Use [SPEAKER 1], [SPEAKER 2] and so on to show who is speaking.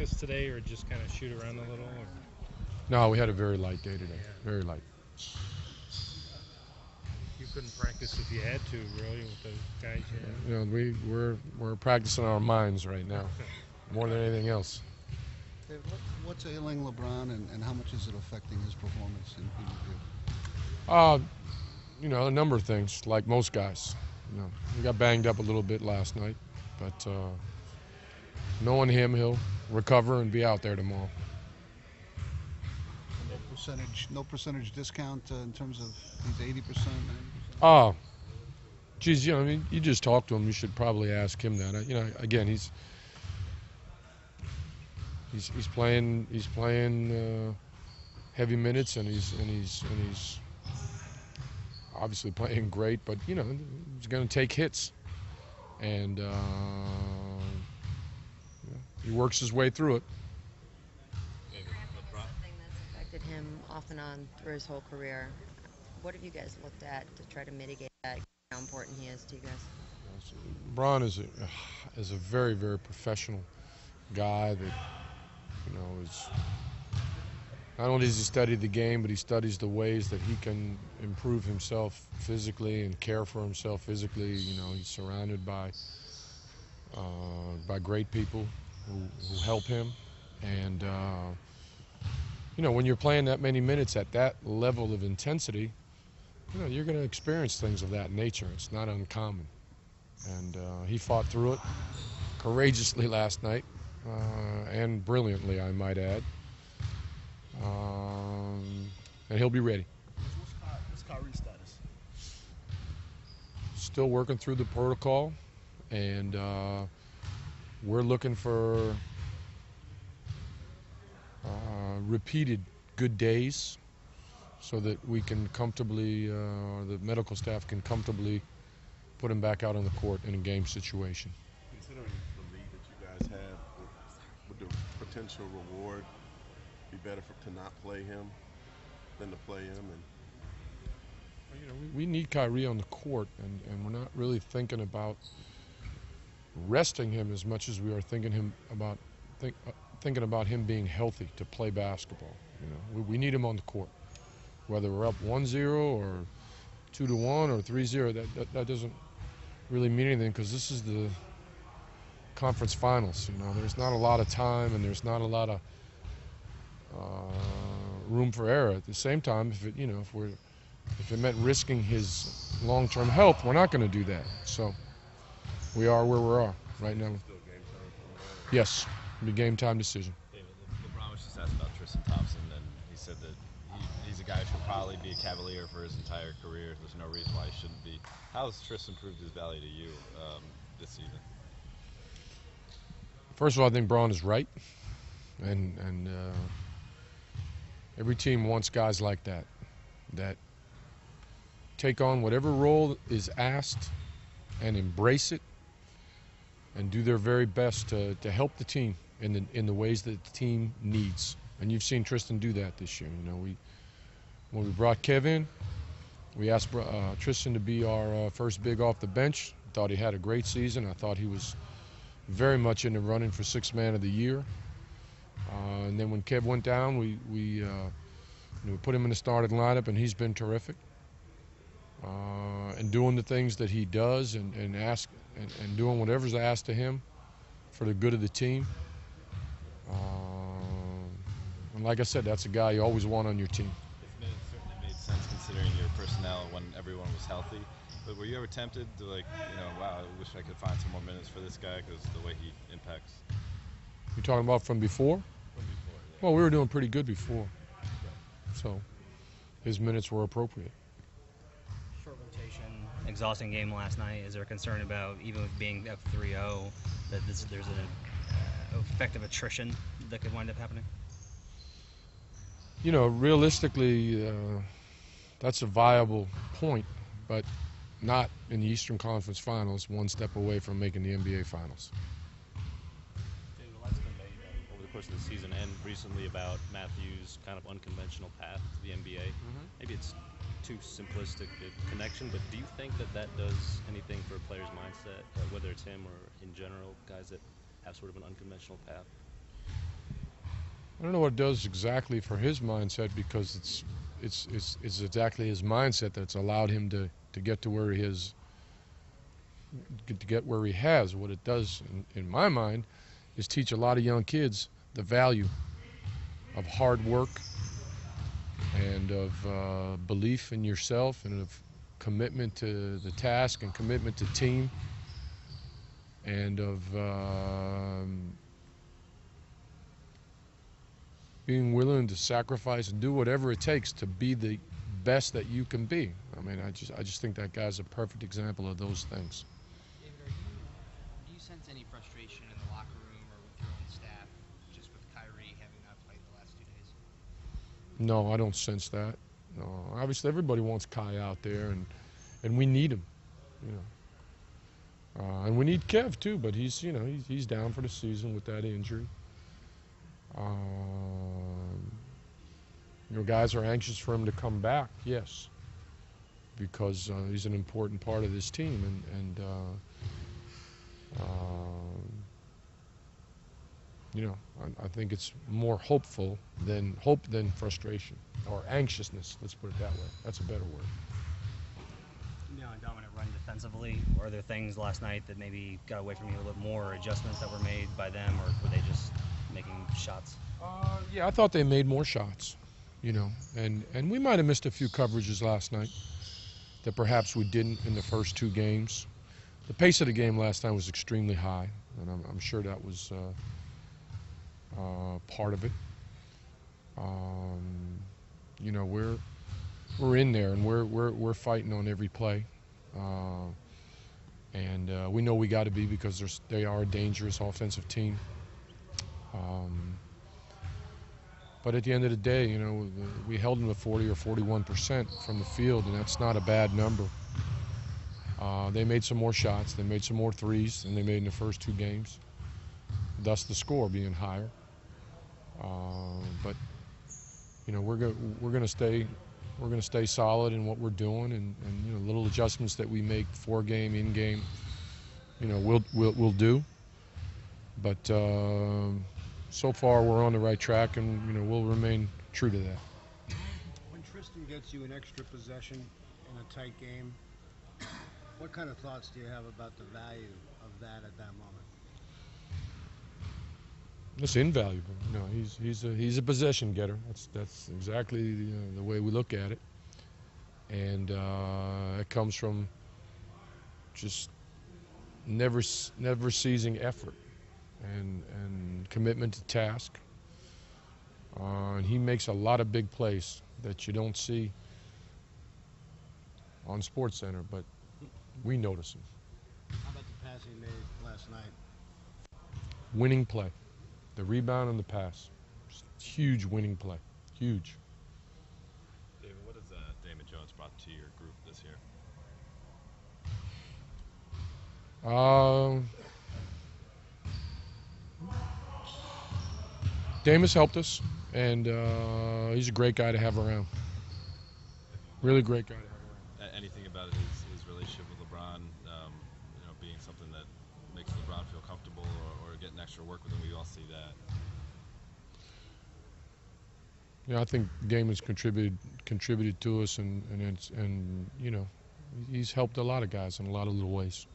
[SPEAKER 1] practice today, or just kind of shoot around a little? Or?
[SPEAKER 2] No, we had a very light day today.
[SPEAKER 1] Yeah.
[SPEAKER 2] Very light.
[SPEAKER 1] You couldn't practice if you had to, really, with the guys you have.
[SPEAKER 2] We're practicing our minds right now, more than anything else.
[SPEAKER 3] David, what's ailing LeBron, and how much is it affecting his performance in your view?
[SPEAKER 2] Uh, a number of things, like most guys. We got banged up a little bit last night, but knowing him, he'll recover and be out there tomorrow.
[SPEAKER 3] No percentage discount in terms of he's 80%, 90%.
[SPEAKER 2] Oh, geez, you just talked to him. You should probably ask him that. Again, he's playing heavy minutes, and he's obviously playing great. But he's going to take hits, and he works his way through it.
[SPEAKER 4] Something that's affected him off and on through his whole career. What have you guys looked at to try to mitigate that? How important he is to you guys?
[SPEAKER 2] Bron is a very, very professional guy that is not only does he study the game, but he studies the ways that he can improve himself physically and care for himself physically. He's surrounded by great people who help him, and when you're playing that many minutes at that level of intensity, you're going to experience things of that nature. It's not uncommon. And he fought through it courageously last night, and brilliantly, I might add. And he'll be ready.
[SPEAKER 5] What's Kyrie's status?
[SPEAKER 2] Still working through the protocol, and we're looking for repeated good days, so that we can comfortably, the medical staff can comfortably put him back out on the court in a game situation.
[SPEAKER 6] Considering the lead that you guys have, would the potential reward be better to not play him than to play him?
[SPEAKER 2] We need Kyrie on the court, and we're not really thinking about resting him as much as we are thinking about him being healthy to play basketball. We need him on the court. Whether we're up 1-0 or 2-1 or 3-0, that doesn't really mean anything, because this is the conference finals. There's not a lot of time, and there's not a lot of room for error. At the same time, if it meant risking his long-term health, we're not going to do that. So we are where we are right now. Yes, it'll be game time decision.
[SPEAKER 7] David, LeBron was just asked about Tristan Thompson, and he said that he's a guy who should probably be a Cavalier for his entire career. There's no reason why he shouldn't be. How has Tristan proved his value to you this season?
[SPEAKER 2] First of all, I think Braun is right, and every team wants guys like that take on whatever role is asked and embrace it and do their very best to help the team in the ways that the team needs. And you've seen Tristan do that this year. When we brought Kev in, we asked Tristan to be our first big off the bench. Thought he had a great season. I thought he was very much in the running for Sixth Man of the Year. And then when Kev went down, we put him in the starting lineup, and he's been terrific. And doing the things that he does, and doing whatever's asked of him for the good of the team. And like I said, that's a guy you always want on your team.
[SPEAKER 7] It certainly made sense considering your personnel when everyone was healthy. But were you ever tempted to, wow, I wish I could find some more minutes for this guy because the way he impacts?
[SPEAKER 2] You're talking about from before?
[SPEAKER 7] From before, yeah.
[SPEAKER 2] Well, we were doing pretty good before. So his minutes were appropriate.
[SPEAKER 8] Short rotation, exhausting game last night. Is there a concern about, even with being up 3-0, that there's an effective attrition that could wind up happening?
[SPEAKER 2] Realistically, that's a viable point, but not in the Eastern Conference Finals, one step away from making the NBA Finals.
[SPEAKER 9] David, a lot's been made over the course of the season and recently about Matthews' kind of unconventional path to the NBA. Maybe it's too simplistic a connection, but do you think that does anything for a player's mindset, whether it's him or in general, guys that have sort of an unconventional path?
[SPEAKER 2] I don't know what it does exactly for his mindset, because it's exactly his mindset that's allowed him to get to where he is, to get where he has. What it does, in my mind, is teach a lot of young kids the value of hard work and of belief in yourself and of commitment to the task and commitment to team and of being willing to sacrifice and do whatever it takes to be the best that you can be. I mean, I just think that guy's a perfect example of those things.
[SPEAKER 10] David, do you sense any frustration in the locker room or with your own staff, just with Kyrie having not played the last 2 days?
[SPEAKER 2] No, I don't sense that. No, obviously everybody wants Kai out there, and we need him, you know. And we need Kev too, but he's down for the season with that injury. Guys are anxious for him to come back, yes, because he's an important part of this team, and I think it's more hopeful than frustration or anxiousness. Let's put it that way. That's a better word.
[SPEAKER 8] A dominant run defensively. Were there things last night that maybe got away from you a little bit more, or adjustments that were made by them, or were they just making shots?
[SPEAKER 2] Yeah, I thought they made more shots, and we might have missed a few coverages last night that perhaps we didn't in the first 2 games. The pace of the game last night was extremely high, and I'm sure that was part of it. We're in there, and we're fighting on every play, and we know we got to be, because they are a dangerous offensive team. But at the end of the day, we held them to 40 or 41% from the field, and that's not a bad number. They made some more shots, they made some more threes than they made in the first 2 games, thus the score being higher. But we're going to stay solid in what we're doing, and little adjustments that we make for game, in game, we'll do. But so far we're on the right track, and we'll remain true to that.
[SPEAKER 11] When Tristan gets you an extra possession in a tight game, what kind of thoughts do you have about the value of that at that moment?
[SPEAKER 2] It's invaluable. He's a possession getter. That's exactly the way we look at it, and it comes from just never ceasing effort and commitment to task. And he makes a lot of big plays that you don't see on SportsCenter, but we notice them.
[SPEAKER 11] How about the pass he made last night?
[SPEAKER 2] Winning play. The rebound and the pass. Just huge winning play. Huge.
[SPEAKER 7] David, what has Damon Jones brought to your group this year?
[SPEAKER 2] Damon's helped us, and he's a great guy to have around. Really great guy to have around.
[SPEAKER 7] Anything about his relationship with LeBron, being something that makes LeBron feel comfortable, or getting extra work with him? We all see that.
[SPEAKER 2] Yeah, I think Damon's contributed to us, and he's helped a lot of guys in a lot of little ways.